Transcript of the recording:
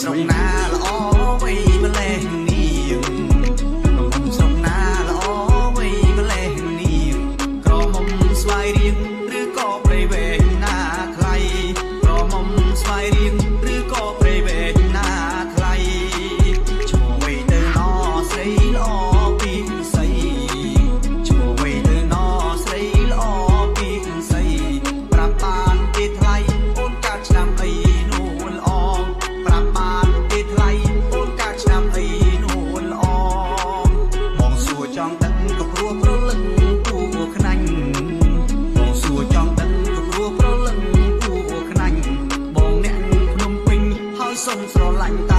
ស្រងណាល្អវៃម្លេះនាងនំស្រងណាល្អវៃម្លេះនាងក្រមុំស្វាយរៀងឬក៏ព្រៃវែងណាថ្លៃក្រមុំស្វាយរៀងឬក៏ព្រៃវែងណាថ្លៃឈ្មោះវៃទៅណស្រីល្អពីស្អីឈ្មោះវៃទៅណស្រីល្អពីស្អីប្រាប់បានគេថ្លៃអូនកាត់ឆ្នាំអីនោះល្អប្រាប់បានគេថ្លៃអូនកាត់ឆ្នាំអីនោះល្អបងសួរចង់ដឹងក៏ព្រោះប្រលឹងគួរខ្នាញ់បងសួរចង់ដឹងក៏ព្រោះប្រលឹងគួរខ្នាញ់បងអ្នកភ្នំពេញហើយសុំស្រឡាញ់